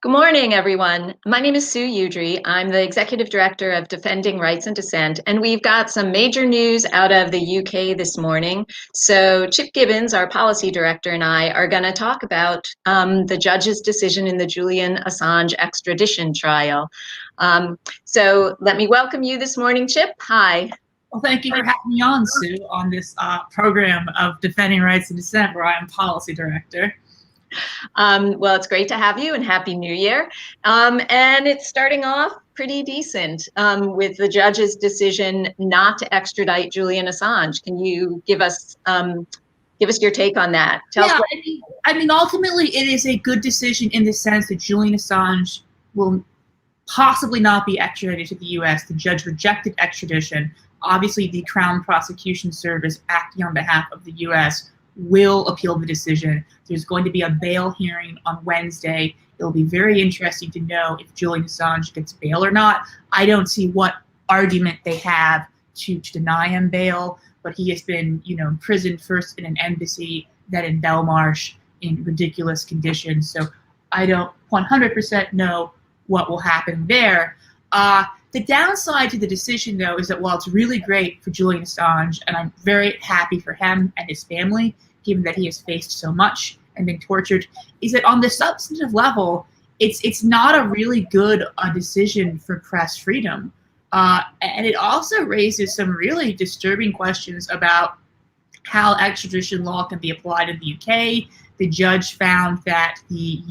Good morning, everyone. My name is Sue Udry. I'm the Executive Director of Defending Rights and Dissent, and we've got some major news out of the UK this morning. So Chip Gibbons, our Policy Director, and I are going to talk about the judge's decision in the Julian Assange extradition trial. So let me welcome you this morning, Chip. Hi. Well, thank you for having me on, Sue, on this program of Defending Rights and Dissent, where I am Policy Director. Well, it's great to have you, and Happy New Year. And it's starting off pretty decent with the judge's decision not to extradite Julian Assange. Can you give us your take on that? Tell us. I mean, ultimately, it is a good decision in the sense that Julian Assange will possibly not be extradited to the U.S. The judge rejected extradition. Obviously, the Crown Prosecution Service, acting on behalf of the U.S., will appeal the decision. There's going to be a bail hearing on Wednesday. It'll be very interesting to know if Julian Assange gets bail or not. I don't see what argument they have to deny him bail, but he has been, imprisoned first in an embassy, then in Belmarsh in ridiculous conditions. So I don't 100% know what will happen there. The downside to the decision, though, is that while it's really great for Julian Assange, and I'm very happy for him and his family, given that he has faced so much and been tortured, is that on the substantive level, it's not a really good decision for press freedom. And it also raises some really disturbing questions about how extradition law can be applied in the UK. The judge found that the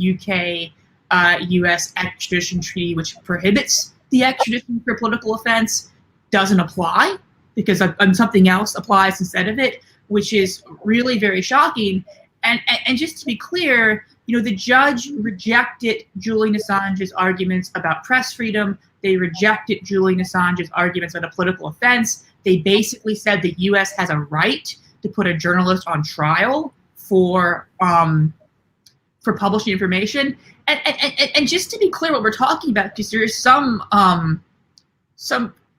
UK-US extradition treaty, which prohibits the extradition for political offense, doesn't apply because something else applies instead of it, which is really very shocking. And just to be clear, the judge rejected Julian Assange's arguments about press freedom. They rejected Julian Assange's arguments about a political offense. They basically said the U.S. has a right to put a journalist on trial for publishing information. And just to be clear what we're talking about, because there is some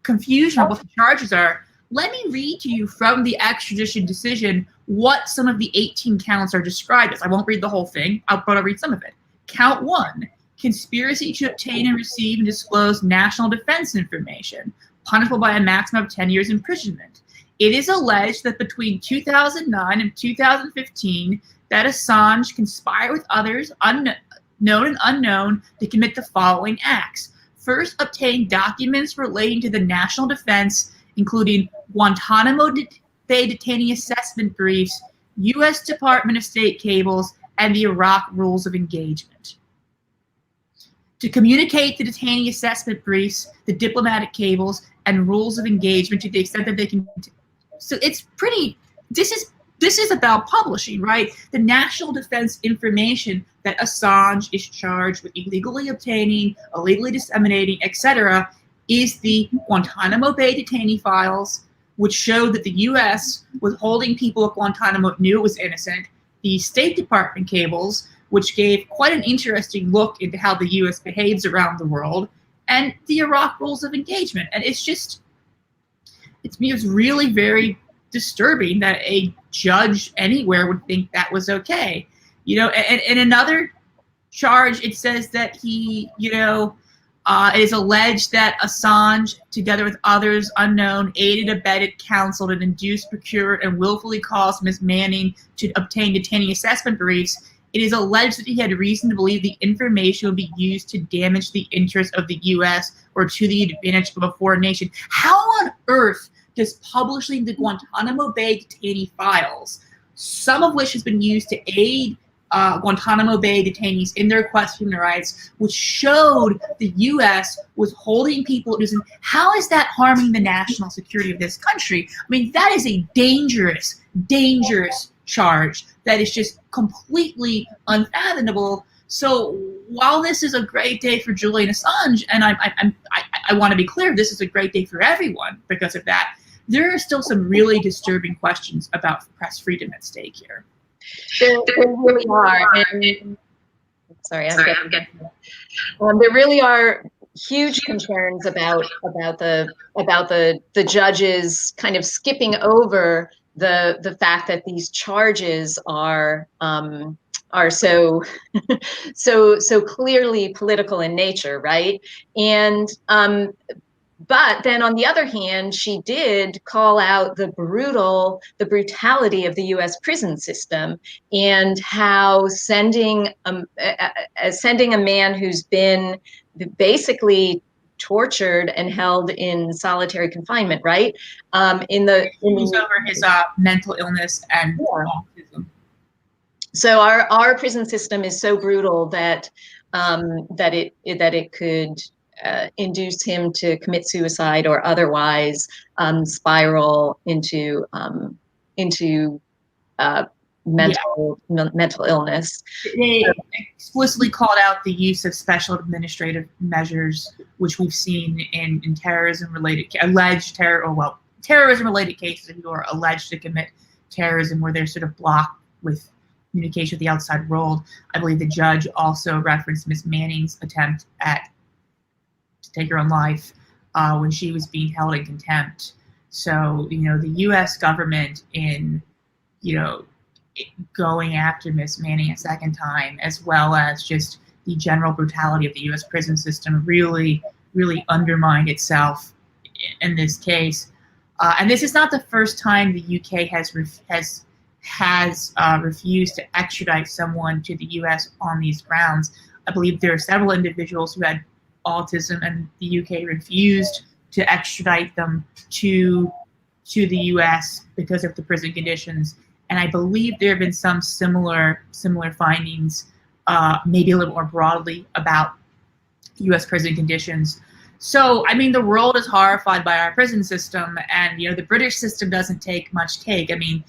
confusion on what the charges are, let me read to you from the extradition decision what some of the 18 counts are described as. I won't read the whole thing, but I'll read some of it. Count 1, conspiracy to obtain and receive and disclose national defense information, punishable by a maximum of 10 years imprisonment. It is alleged that between 2009 and 2015, that Assange conspired with others, known and unknown, to commit the following acts. First, obtain documents relating to the national defense, including Guantanamo Bay detainee assessment briefs, U.S. Department of State cables, and the Iraq rules of engagement. To communicate the detainee assessment briefs, the diplomatic cables, and rules of engagement to the extent that they can. So it's pretty. This is about publishing, right? The national defense information that Assange is charged with illegally obtaining, illegally disseminating, etc., is the Guantanamo Bay detainee files, which showed that the U.S. was holding people at Guantanamo, knew it was innocent, the State Department cables, which gave quite an interesting look into how the U.S. behaves around the world, and the Iraq rules of engagement. And it's really very disturbing that a judge anywhere would think that was okay. And another charge, it says that he, it is alleged that Assange, together with others unknown, aided, abetted, counseled, and induced, procured, and willfully caused Ms. Manning to obtain detainee assessment briefs. It is alleged that he had reason to believe the information would be used to damage the interests of the U.S. or to the advantage of a foreign nation. How on earth does publishing the Guantanamo Bay detainee files, some of which has been used to aid Guantanamo Bay detainees in their quest for human rights, which showed the U.S. was holding people, how is that harming the national security of this country? I mean, that is a dangerous, dangerous charge that is just completely unfathomable. So while this is a great day for Julian Assange, and I want to be clear, this is a great day for everyone because of that, there are still some really disturbing questions about press freedom at stake here. There really are. There really are huge concerns about the judges kind of skipping over the fact that these charges are are so so clearly political in nature, right? And but then on the other hand, she did call out the brutality of the U.S. prison system, and how sending a man who's been basically tortured and held in solitary confinement, right? Over his mental illness and autism. So our prison system is so brutal that it could induce him to commit suicide or otherwise spiral into mental illness. They explicitly called out the use of special administrative measures, which we've seen in terrorism-related terrorism-related cases who are alleged to commit terrorism, where they're sort of blocked with communication with the outside world. I believe the judge also referenced Ms. Manning's attempt to take her own life when she was being held in contempt. So, the U.S. government in, going after Ms. Manning a second time, as well as just the general brutality of the U.S. prison system, really, really undermined itself in this case. And this is not the first time the UK has refused to extradite someone to the U.S. on these grounds. I believe there are several individuals who had autism, and the UK refused to extradite them to the U.S. because of the prison conditions. And I believe there have been some similar findings, maybe a little more broadly, about U.S. prison conditions. So, the world is horrified by our prison system, and the British system doesn't take much cake. Julian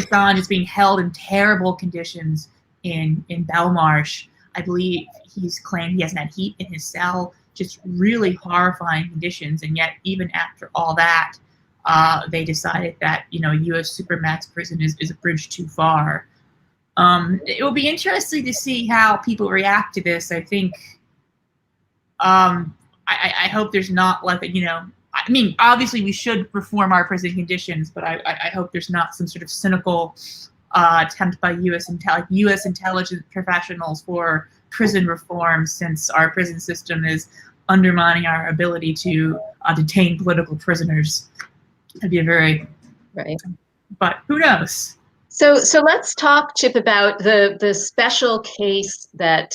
Assange is being held in terrible conditions in Belmarsh. I believe he's claimed he hasn't had heat in his cell, just really horrifying conditions. And yet, even after all that, they decided that, U.S. Supermax prison is a bridge too far. It will be interesting to see how people react to this. I think, I hope there's not obviously we should reform our prison conditions, but I hope there's not some sort of cynical attempt by U.S. intelligence professionals for prison reform, since our prison system is undermining our ability to detain political prisoners. That'd be a very right. But who knows? So let's talk, Chip, about the special case that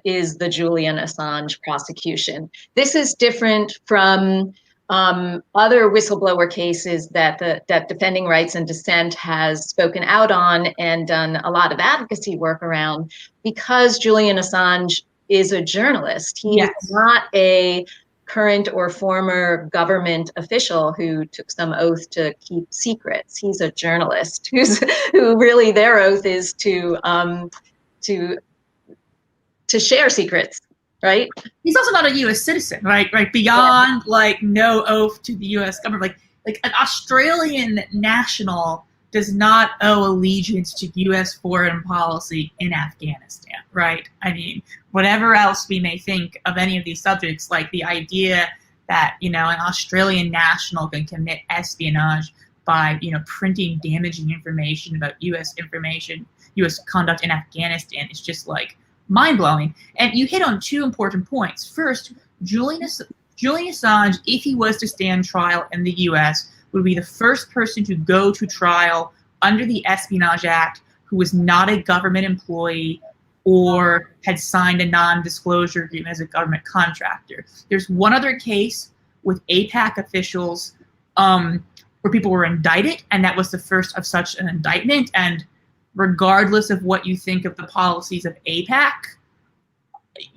is the Julian Assange prosecution. This is different from other whistleblower cases that Defending Rights and Dissent has spoken out on and done a lot of advocacy work around, because Julian Assange is a journalist. He is not a current or former government official who took some oath to keep secrets. He's a journalist who really their oath is to share secrets, right? He's also not a U.S. citizen, right? Right, beyond no oath to the U.S. government. Like an Australian national does not owe allegiance to U.S. foreign policy in Afghanistan, right? Whatever else we may think of any of these subjects, like the idea that, an Australian national can commit espionage by, printing damaging information about U.S. conduct in Afghanistan is just mind-blowing. And you hit on two important points. First, Julian Assange, if he was to stand trial in the U.S., would be the first person to go to trial under the Espionage Act who was not a government employee or had signed a non-disclosure agreement as a government contractor. There's one other case with APAC officials where people were indicted, and that was the first of such an indictment. And regardless of what you think of the policies of APAC,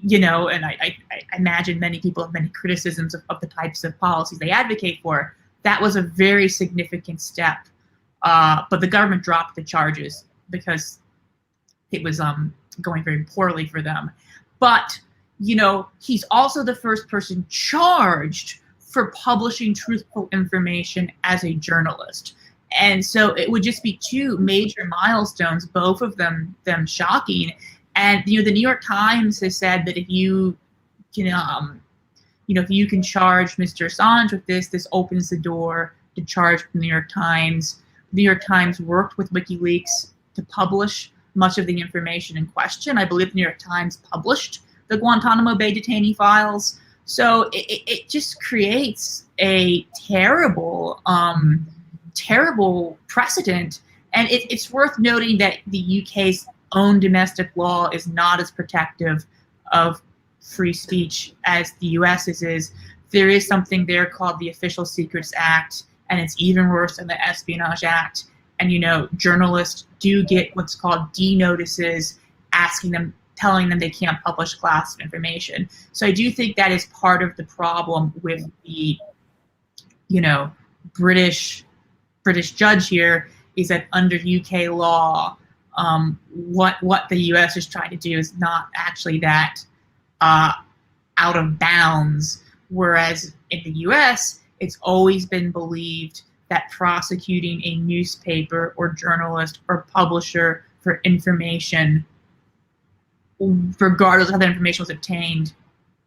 and I imagine many people have many criticisms of the types of policies they advocate for, that was a very significant step. But the government dropped the charges because it was going very poorly for them. But, he's also the first person charged for publishing truthful information as a journalist. And so it would just be two major milestones, both of them shocking. And, the New York Times has said that if you can, if you can charge Mr. Assange with this opens the door to charge the New York Times. The New York Times worked with Wikileaks to publish much of the information in question. I believe the New York Times published the Guantanamo Bay detainee files. So it just creates a terrible, terrible precedent. And it's worth noting that the UK's own domestic law is not as protective of free speech as the US's is. There is something there called the Official Secrets Act, and it's even worse than the Espionage Act. And, journalists do get what's called D-notices, telling them they can't publish classified information. So I do think that is part of the problem with the, British judge here, is that under UK law, what the US is trying to do is not actually that out of bounds, whereas in the US, it's always been believed that prosecuting a newspaper or journalist or publisher for information, regardless of how that information was obtained,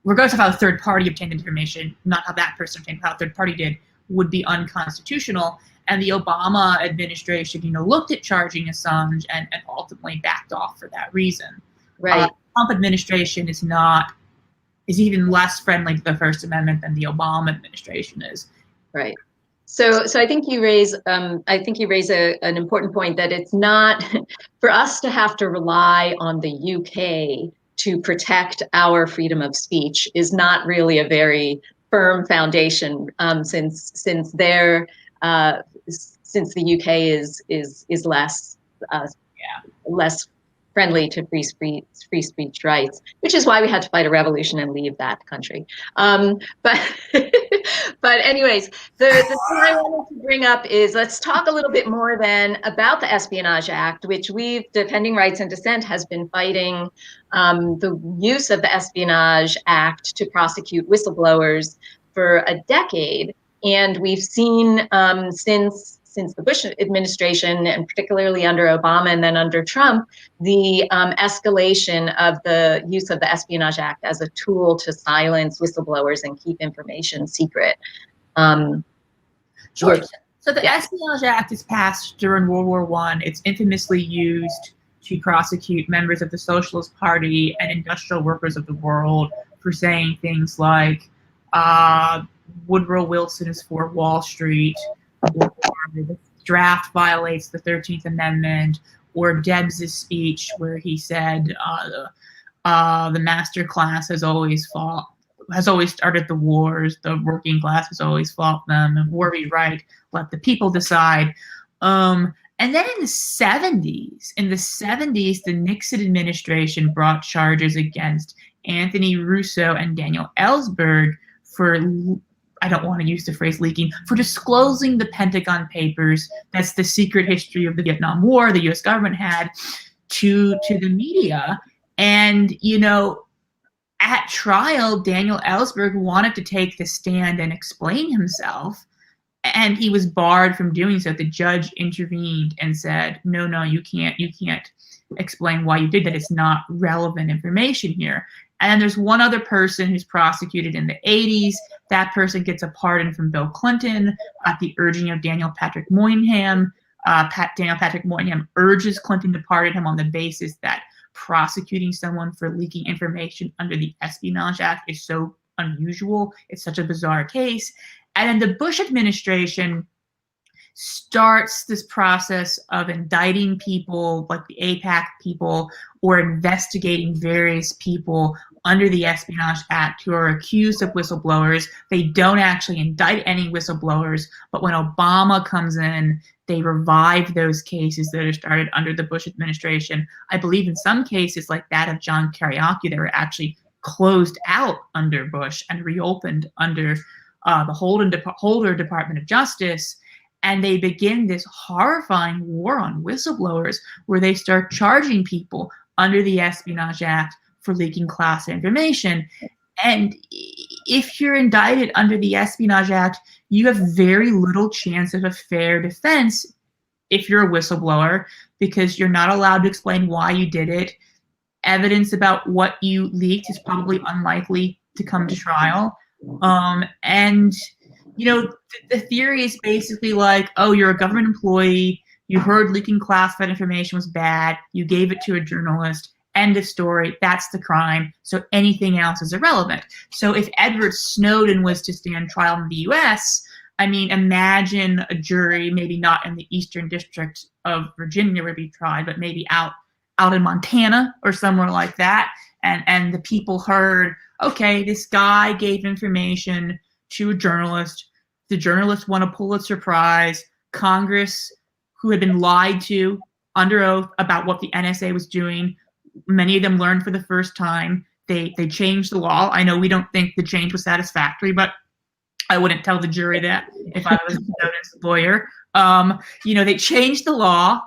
regardless of how a third party obtained information, not how that person obtained, how a third party did, would be unconstitutional. And the Obama administration, looked at charging Assange and ultimately backed off for that reason. Right. Trump administration is even less friendly to the First Amendment than the Obama administration is. Right. So I think you raise an important point, that it's not for us to have to rely on the UK to protect our freedom of speech is not really a very firm foundation, since the UK is less friendly to free speech rights, which is why we had to fight a revolution and leave that country. But anyways, the thing I wanted to bring up is, let's talk a little bit more then about the Espionage Act, which Defending Rights and Dissent has been fighting the use of the Espionage Act to prosecute whistleblowers for a decade. And we've seen since the Bush administration, and particularly under Obama and then under Trump, the escalation of the use of the Espionage Act as a tool to silence whistleblowers and keep information secret. Sure. So the Espionage Act is passed during World War I. It's infamously used to prosecute members of the Socialist Party and industrial workers of the world for saying things like, Woodrow Wilson is for Wall Street, or the draft violates the 13th Amendment, or Debs' speech where he said the master class has always started the wars, the working class has always fought them, and were we right, let the people decide. And then in the 70s, the Nixon administration brought charges against Anthony Russo and Daniel Ellsberg for, I don't want to use the phrase leaking, for disclosing the Pentagon Papers. That's the secret history of the Vietnam War the U.S. government had to the media. And, at trial, Daniel Ellsberg wanted to take the stand and explain himself, and he was barred from doing so. The judge intervened and said, no, you can't explain why you did that. It's not relevant information here. And there's one other person who's prosecuted in the 80s. That person gets a pardon from Bill Clinton at the urging of Daniel Patrick Moynihan. Daniel Patrick Moynihan urges Clinton to pardon him on the basis that prosecuting someone for leaking information under the Espionage Act is so unusual. It's such a bizarre case. And then the Bush administration starts this process of indicting people like the AIPAC people, or investigating various people under the Espionage Act who are accused of whistleblowers. They don't actually indict any whistleblowers, but when Obama comes in, they revive those cases that are started under the Bush administration. I believe in some cases, like that of John Kariaki, they were actually closed out under Bush and reopened under the Holder Department of Justice. And they begin this horrifying war on whistleblowers, where they start charging people under the Espionage Act for leaking classified information. And if you're indicted under the Espionage Act, you have very little chance of a fair defense if you're a whistleblower, because you're not allowed to explain why you did it. Evidence about what you leaked is probably unlikely to come to trial. And the theory is basically like, oh, you're a government employee, You heard leaking classified information was bad. You gave it to a journalist. End of story. That's the crime. So anything else is irrelevant. So if Edward Snowden was to stand trial in the U.S., I mean, imagine a jury, maybe not in the Eastern District of Virginia where he tried, but maybe out in Montana or somewhere like that. And the people heard, okay, this guy gave information to a journalist. The journalist won a Pulitzer Prize. Congress, who had been lied to under oath about what the NSA was doing, many of them learned for the first time. They changed the law. I know we don't think the change was satisfactory, but I wouldn't tell the jury that if I was Snowden's lawyer. They changed the law.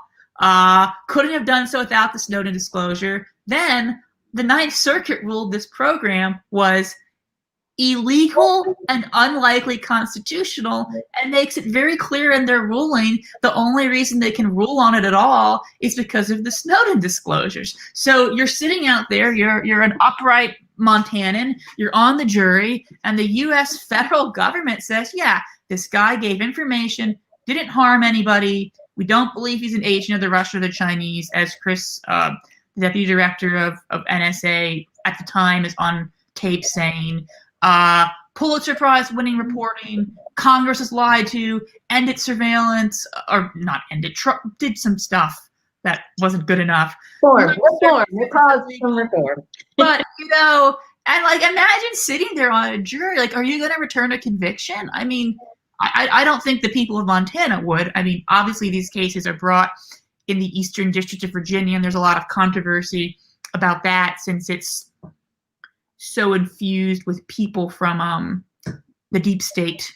Couldn't have done so without the Snowden disclosure. Then the Ninth Circuit ruled this program was illegal and unlikely constitutional, and makes it very clear in their ruling the only reason they can rule on it at all is because of the Snowden disclosures. So you're sitting out there, you're an upright Montanan, you're on the jury, and the U.S. federal government says, yeah, this guy gave information, didn't harm anybody. We don't believe he's an agent of the Russian or the Chinese, as Chris, the deputy director of NSA at the time, is on tape saying. Pulitzer Prize winning reporting, Congress is lied to, ended surveillance, or not ended, Trump did some stuff that wasn't good enough. Reform. It caused some reform. But, and like imagine sitting there on a jury, like, are you going to return a conviction? I mean, I don't think the people of Montana would. I mean, obviously these cases are brought in the Eastern District of Virginia, and there's a lot of controversy about that since it's so infused with people from the deep state,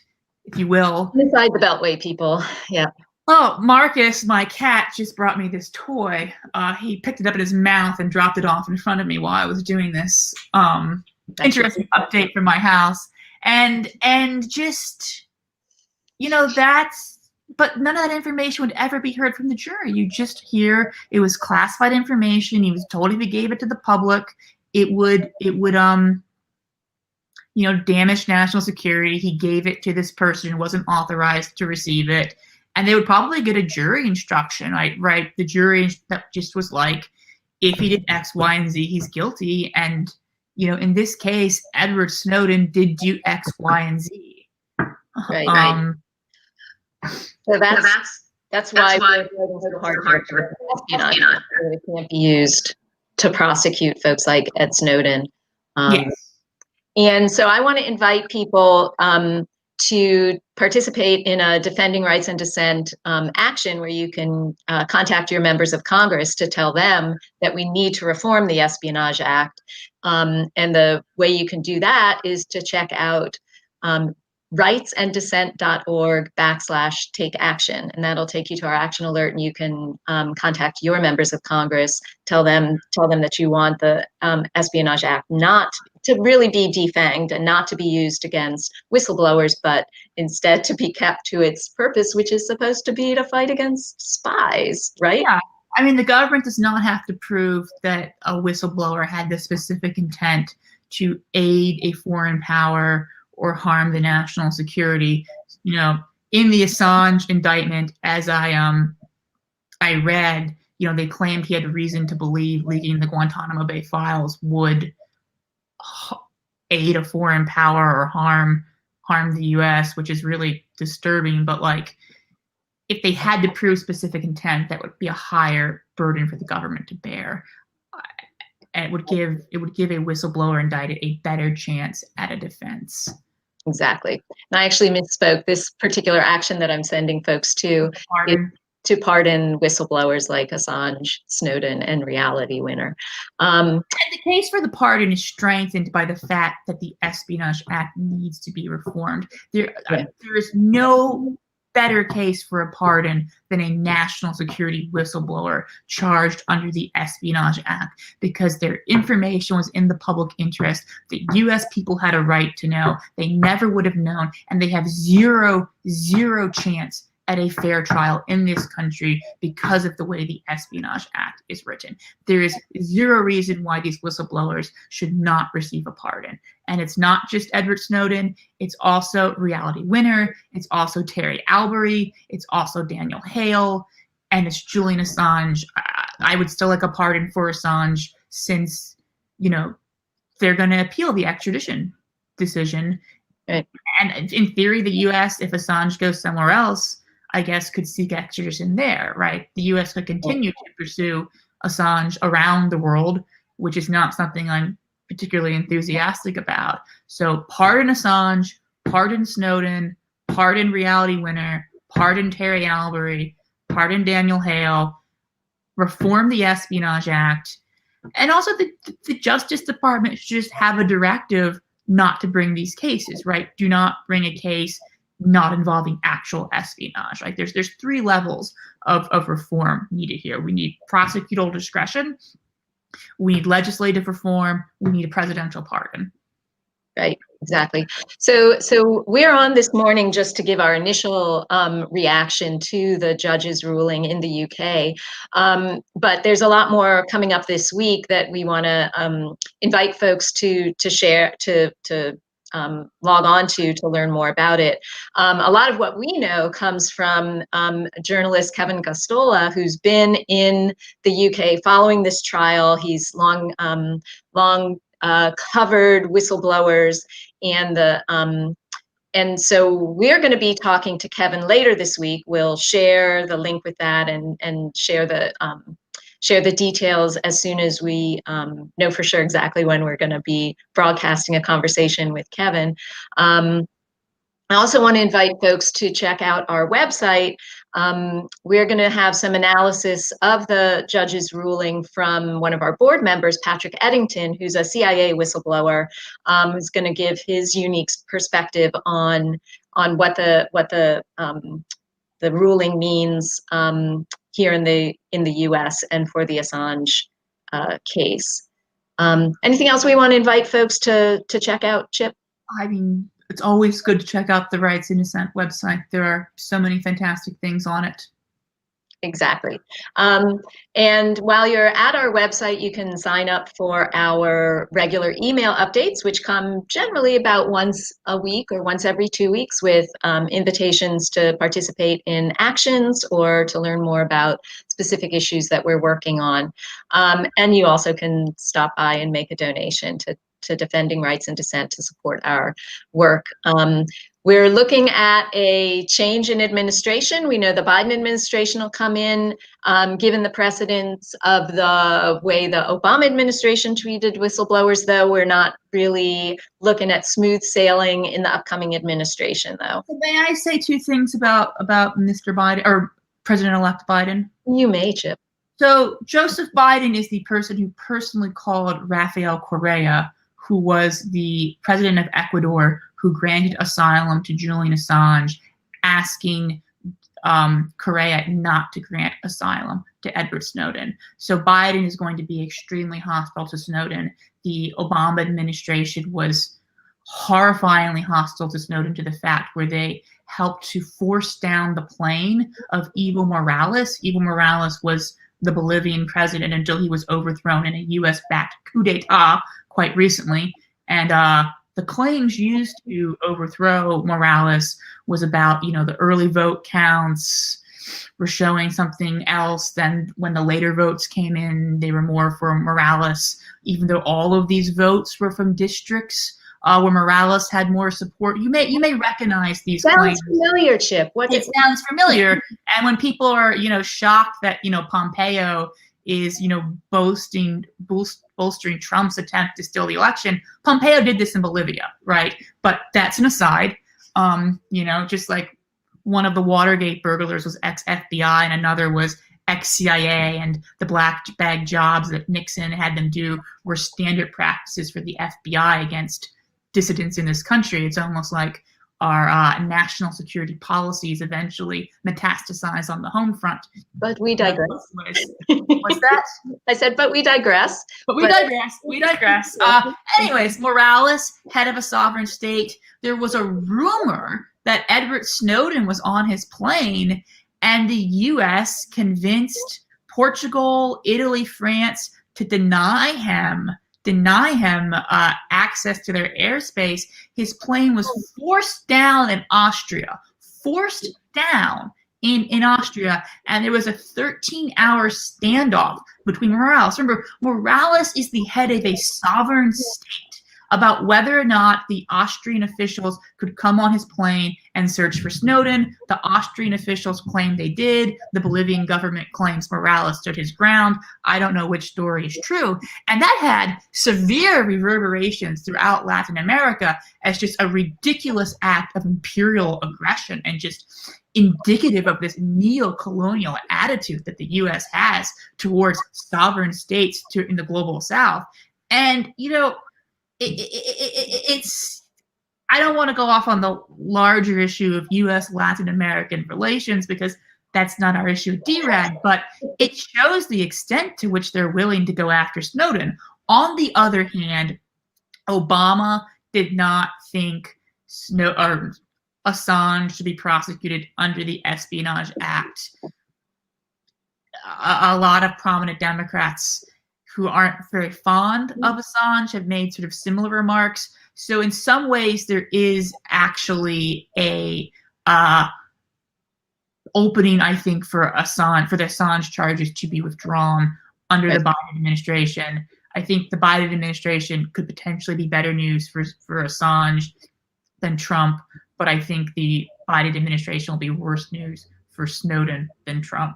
if you will. Inside the Beltway people, yeah. Oh, Marcus, my cat, just brought me this toy. He picked it up in his mouth and dropped it off in front of me while I was doing this interesting update from my house. And just, but none of that information would ever be heard from the jury. You just hear it was classified information. He was told if he gave it to the public, it would damage national security. He gave it to this person who wasn't authorized to receive it. And they would probably get a jury instruction, right? The jury that just was like, if he did X, Y, and Z, he's guilty. And, in this case, Edward Snowden did do X, Y, and Z. Right. So that's why we're hard to it can't be used to prosecute folks like Ed Snowden. Yes. And so I want to invite people to participate in a Defending Rights and Dissent action where you can contact your members of Congress to tell them that we need to reform the Espionage Act. And the way you can do that is to check out rightsanddissent.org/take-action. And that'll take you to our action alert, and you can contact your members of Congress, tell them that you want the Espionage Act not to really be defanged and not to be used against whistleblowers, but instead to be kept to its purpose, which is supposed to be to fight against spies, right? Yeah. I mean, the government does not have to prove that a whistleblower had the specific intent to aid a foreign power or harm the national security. In the Assange indictment, as I read, they claimed he had reason to believe leaking the Guantanamo Bay files would aid a foreign power or harm the U.S., which is really disturbing. But if they had to prove specific intent, that would be a higher burden for the government to bear. And it would give a whistleblower indicted a better chance at a defense. Exactly. And I actually misspoke. This particular action that I'm sending folks to is to pardon whistleblowers like Assange, Snowden, and Reality Winner. And the case for the pardon is strengthened by the fact that the Espionage Act needs to be reformed. There is no better case for a pardon than a national security whistleblower charged under the Espionage Act, because their information was in the public interest. The U.S. people had a right to know. They never would have known, and they have zero chance at a fair trial in this country because of the way the Espionage Act is written. There is zero reason why these whistleblowers should not receive a pardon. And it's not just Edward Snowden, it's also Reality Winner, it's also Terry Albury, it's also Daniel Hale. and it's Julian Assange. I would still like a pardon for Assange since, they're going to appeal the extradition decision. Right. And in theory, the U.S., if Assange goes somewhere else, I guess could seek extradition there, right? The U.S. could continue to pursue Assange around the world, which is not something I'm particularly enthusiastic about. So pardon Assange, pardon Snowden, pardon Reality Winner, pardon Terry Albury, pardon Daniel Hale, reform the Espionage Act, and also the Justice Department should just have a directive not to bring these cases, right? Do not bring a case not involving actual espionage. Like there's three levels of reform needed here. We need prosecutorial discretion, we need legislative reform, we need a presidential pardon. Right, exactly. So we're on this morning just to give our initial reaction to the judge's ruling in the UK. But there's a lot more coming up this week that we want to invite folks to share, to log on to learn more about it. A lot of what we know comes from journalist Kevin Gustola, who's been in the UK following this trial. He's long covered whistleblowers and so we're going to be talking to Kevin later this week. We'll share the link with that and share the details as soon as we know for sure exactly when we're going to be broadcasting a conversation with Kevin. I also want to invite folks to check out our website. We're going to have some analysis of the judge's ruling from one of our board members, Patrick Eddington, who's a CIA whistleblower, who's going to give his unique perspective on what the ruling means here in the U.S. and for the Assange case. Anything else we want to invite folks to check out, Chip? I mean, it's always good to check out the Rights and Dissent website. There are so many fantastic things on it. Exactly. And while you're at our website, you can sign up for our regular email updates, which come generally about once a week or once every 2 weeks with invitations to participate in actions or to learn more about specific issues that we're working on. And you also can stop by and make a donation to Defending Rights and Dissent to support our work. We're looking at a change in administration. We know the Biden administration will come in, given the precedence of the way the Obama administration treated whistleblowers, though we're not really looking at smooth sailing in the upcoming administration, though. May I say two things about Mr. Biden, or President-elect Biden? You may, Chip. So Joseph Biden is the person who personally called Rafael Correa, who was the president of Ecuador, who granted asylum to Julian Assange, asking Correa not to grant asylum to Edward Snowden. So Biden is going to be extremely hostile to Snowden. The Obama administration was horrifyingly hostile to Snowden, to the fact where they helped to force down the plane of Evo Morales. Evo Morales was the Bolivian president until he was overthrown in a US-backed coup d'etat quite recently. And the claims used to overthrow Morales was about, the early vote counts were showing something else. Then when the later votes came in, they were more for Morales, even though all of these votes were from districts where Morales had more support. You may recognize these claims. Sounds familiar, Chip. It sounds familiar. And when people are, shocked that, Pompeo is, bolstering Trump's attempt to steal the election. Pompeo did this in Bolivia, right? But that's an aside. Just like one of the Watergate burglars was ex-FBI and another was ex-CIA, and the black bag jobs that Nixon had them do were standard practices for the FBI against dissidents in this country. It's almost like our national security policies eventually metastasize on the home front. But we digress. What's that? I said, but we digress. We digress. Anyways, Morales, head of a sovereign state. There was a rumor that Edward Snowden was on his plane, and the U.S. convinced Portugal, Italy, France to deny him access to their airspace. His plane was forced down in Austria, in Austria, and there was a 13-hour standoff between Morales. Remember, Morales is the head of a sovereign state about whether or not the Austrian officials could come on his plane and search for Snowden. The Austrian officials claim they did. The Bolivian government claims Morales stood his ground. I don't know which story is true. And that had severe reverberations throughout Latin America as just a ridiculous act of imperial aggression and just indicative of this neo-colonial attitude that the U.S. has towards sovereign states in the global South. And, you know, it's I don't want to go off on the larger issue of U.S.-Latin American relations because that's not our issue at DRAD, but it shows the extent to which they're willing to go after Snowden. On the other hand, Obama did not think Assange should be prosecuted under the Espionage Act. A lot of prominent Democrats who aren't very fond of Assange have made sort of similar remarks. So in some ways, there is actually a opening, I think, for the Assange charges to be withdrawn under the Biden administration. I think the Biden administration could potentially be better news for Assange than Trump, but I think the Biden administration will be worse news for Snowden than Trump.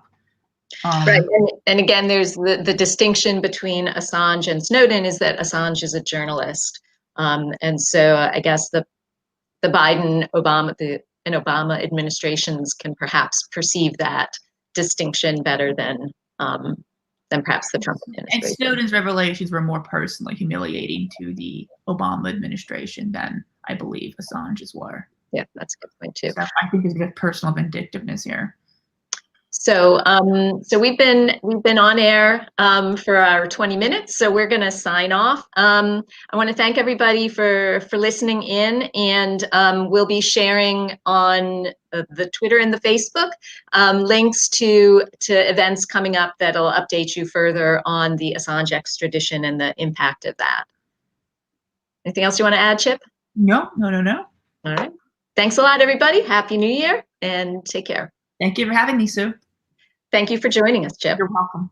Right. And again, there's the distinction between Assange and Snowden is that Assange is a journalist. And so I guess the Biden, Obama, and Obama administrations can perhaps perceive that distinction better than perhaps the Trump administration. And Snowden's revelations were more personally humiliating to the Obama administration than I believe Assange's were. Yeah, that's a good point too. So I think there's a bit of personal vindictiveness here. So, so we've been on air for our 20 minutes. So we're going to sign off. I want to thank everybody for listening in, and we'll be sharing on the Twitter and the Facebook links to events coming up that'll update you further on the Assange extradition and the impact of that. Anything else you want to add, Chip? No. All right. Thanks a lot, everybody. Happy New Year, and take care. Thank you for having me, Sue. Thank you for joining us, Chip. You're welcome.